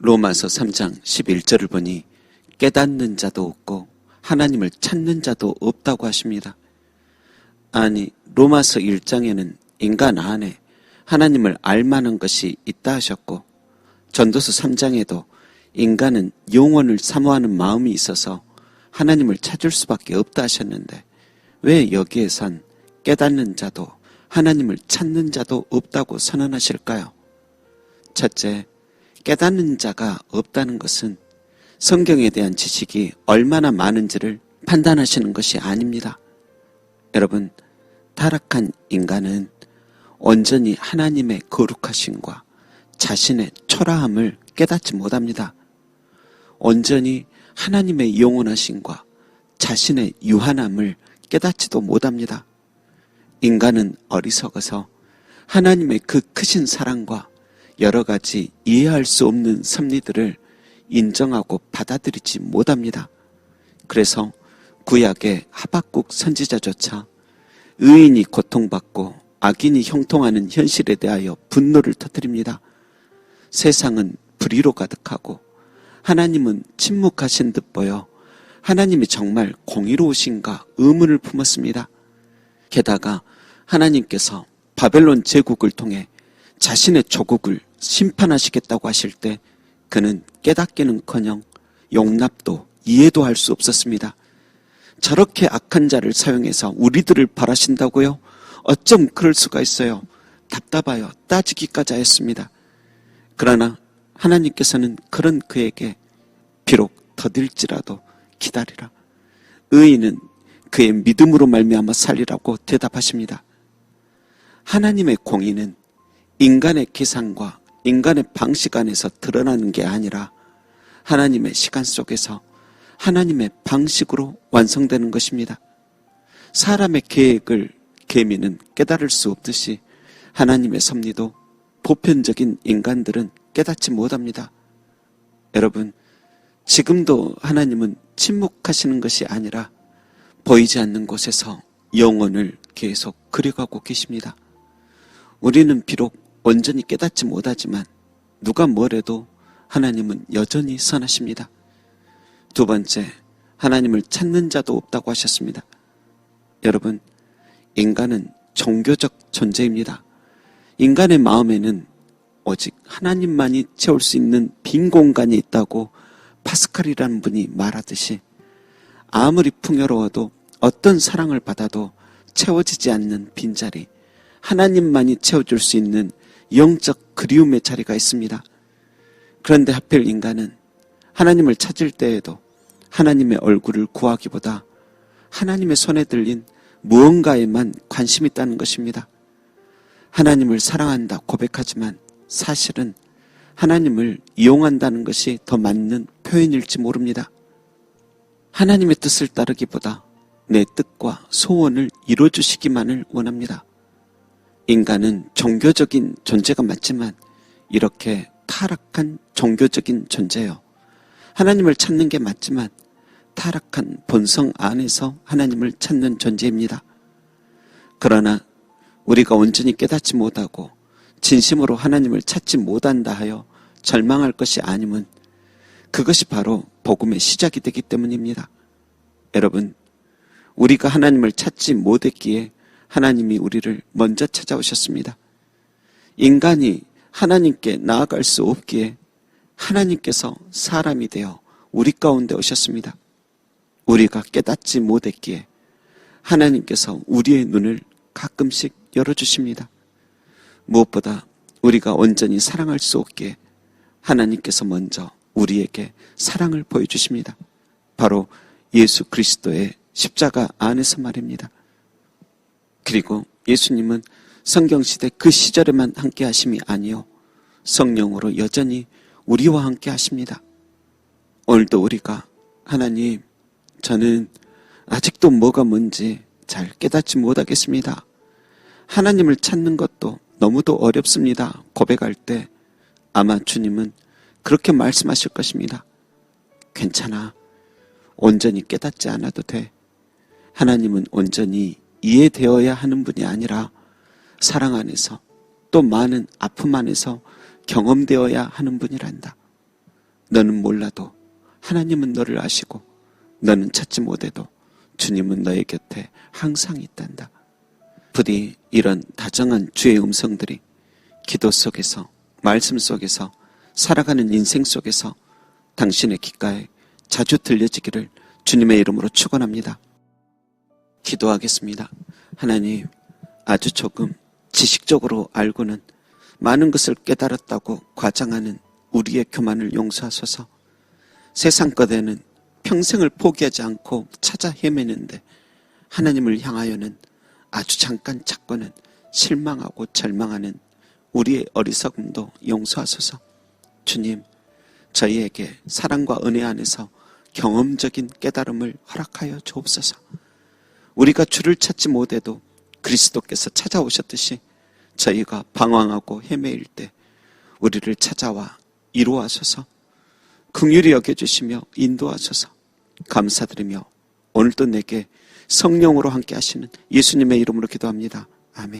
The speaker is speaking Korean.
로마서 3장 11절을 보니 깨닫는 자도 없고 하나님을 찾는 자도 없다고 하십니다. 아니, 로마서 1장에는 인간 안에 하나님을 알만한 것이 있다 하셨고, 전도서 3장에도 인간은 영원을 사모하는 마음이 있어서 하나님을 찾을 수밖에 없다 하셨는데, 왜 여기에선 깨닫는 자도 하나님을 찾는 자도 없다고 선언하실까요? 첫째, 깨닫는 자가 없다는 것은 성경에 대한 지식이 얼마나 많은지를 판단하시는 것이 아닙니다. 여러분, 타락한 인간은 온전히 하나님의 거룩하심과 자신의 초라함을 깨닫지 못합니다. 온전히 하나님의 영원하심과 자신의 유한함을 깨닫지도 못합니다. 인간은 어리석어서 하나님의 그 크신 사랑과 여러 가지 이해할 수 없는 섭리들을 인정하고 받아들이지 못합니다. 그래서 구약의 하박국 선지자조차 의인이 고통받고 악인이 형통하는 현실에 대하여 분노를 터뜨립니다. 세상은 불의로 가득하고 하나님은 침묵하신 듯 보여 하나님이 정말 공의로우신가 의문을 품었습니다. 게다가 하나님께서 바벨론 제국을 통해 자신의 조국을 심판하시겠다고 하실 때 그는 깨닫기는커녕 용납도 이해도 할 수 없었습니다. 저렇게 악한 자를 사용해서 우리들을 벌하신다고요? 어쩜 그럴 수가 있어요? 답답하여 따지기까지 하였습니다. 그러나 하나님께서는 그런 그에게 비록 더딜지라도 기다리라. 의인은 그의 믿음으로 말미암아 살리라고 대답하십니다. 하나님의 공의는 인간의 계산과 인간의 방식 안에서 드러나는 게 아니라 하나님의 시간 속에서 하나님의 방식으로 완성되는 것입니다. 사람의 계획을 계미는 깨달을 수 없듯이 하나님의 섭리도 보편적인 인간들은 깨닫지 못합니다. 여러분, 지금도 하나님은 침묵하시는 것이 아니라 보이지 않는 곳에서 영혼을 계속 그려가고 계십니다. 우리는 비록 온전히 깨닫지 못하지만 누가 뭐래도 하나님은 여전히 선하십니다. 두 번째, 하나님을 찾는 자도 없다고 하셨습니다. 여러분, 인간은 종교적 존재입니다. 인간의 마음에는 오직 하나님만이 채울 수 있는 빈 공간이 있다고 파스칼이라는 분이 말하듯이 아무리 풍요로워도 어떤 사랑을 받아도 채워지지 않는 빈자리, 하나님만이 채워줄 수 있는 영적 그리움의 자리가 있습니다. 그런데 하필 인간은 하나님을 찾을 때에도 하나님의 얼굴을 구하기보다 하나님의 손에 들린 무언가에만 관심이 있다는 것입니다. 하나님을 사랑한다 고백하지만 사실은 하나님을 이용한다는 것이 더 맞는 표현일지 모릅니다. 하나님의 뜻을 따르기보다 내 뜻과 소원을 이루어주시기만을 원합니다. 인간은 종교적인 존재가 맞지만 이렇게 타락한 종교적인 존재요. 하나님을 찾는 게 맞지만 타락한 본성 안에서 하나님을 찾는 존재입니다. 그러나 우리가 온전히 깨닫지 못하고 진심으로 하나님을 찾지 못한다 하여 절망할 것이 아님은 그것이 바로 복음의 시작이 되기 때문입니다. 여러분, 우리가 하나님을 찾지 못했기에 하나님이 우리를 먼저 찾아오셨습니다. 인간이 하나님께 나아갈 수 없기에 하나님께서 사람이 되어 우리 가운데 오셨습니다. 우리가 깨닫지 못했기에 하나님께서 우리의 눈을 가끔씩 열어주십니다. 무엇보다 우리가 온전히 사랑할 수 없기에 하나님께서 먼저 우리에게 사랑을 보여주십니다. 바로 예수 그리스도의 십자가 안에서 말입니다. 그리고 예수님은 성경시대 그 시절에만 함께 하심이 아니요 성령으로 여전히 우리와 함께 하십니다. 오늘도 우리가 하나님, 저는 아직도 뭐가 뭔지 잘 깨닫지 못하겠습니다. 하나님을 찾는 것도 너무도 어렵습니다. 고백할 때 아마 주님은 그렇게 말씀하실 것입니다. 괜찮아. 온전히 깨닫지 않아도 돼. 하나님은 온전히 이해되어야 하는 분이 아니라 사랑 안에서 또 많은 아픔 안에서 경험되어야 하는 분이란다. 너는 몰라도 하나님은 너를 아시고 너는 찾지 못해도 주님은 너의 곁에 항상 있단다. 부디 이런 다정한 주의 음성들이 기도 속에서, 말씀 속에서, 살아가는 인생 속에서 당신의 귓가에 자주 들려지기를 주님의 이름으로 축원합니다. 기도하겠습니다. 하나님, 아주 조금 지식적으로 알고는 많은 것을 깨달았다고 과장하는 우리의 교만을 용서하소서. 세상 것에는 평생을 포기하지 않고 찾아 헤매는데 하나님을 향하여는 아주 잠깐 찾고는 실망하고 절망하는 우리의 어리석음도 용서하소서. 주님, 저희에게 사랑과 은혜 안에서 경험적인 깨달음을 허락하여 주옵소서. 우리가 주를 찾지 못해도 그리스도께서 찾아오셨듯이 저희가 방황하고 헤매일 때 우리를 찾아와 이루하소서. 긍휼히 여겨주시며 인도하소서. 감사드리며 오늘도 내게 성령으로 함께 하시는 예수님의 이름으로 기도합니다. 아멘.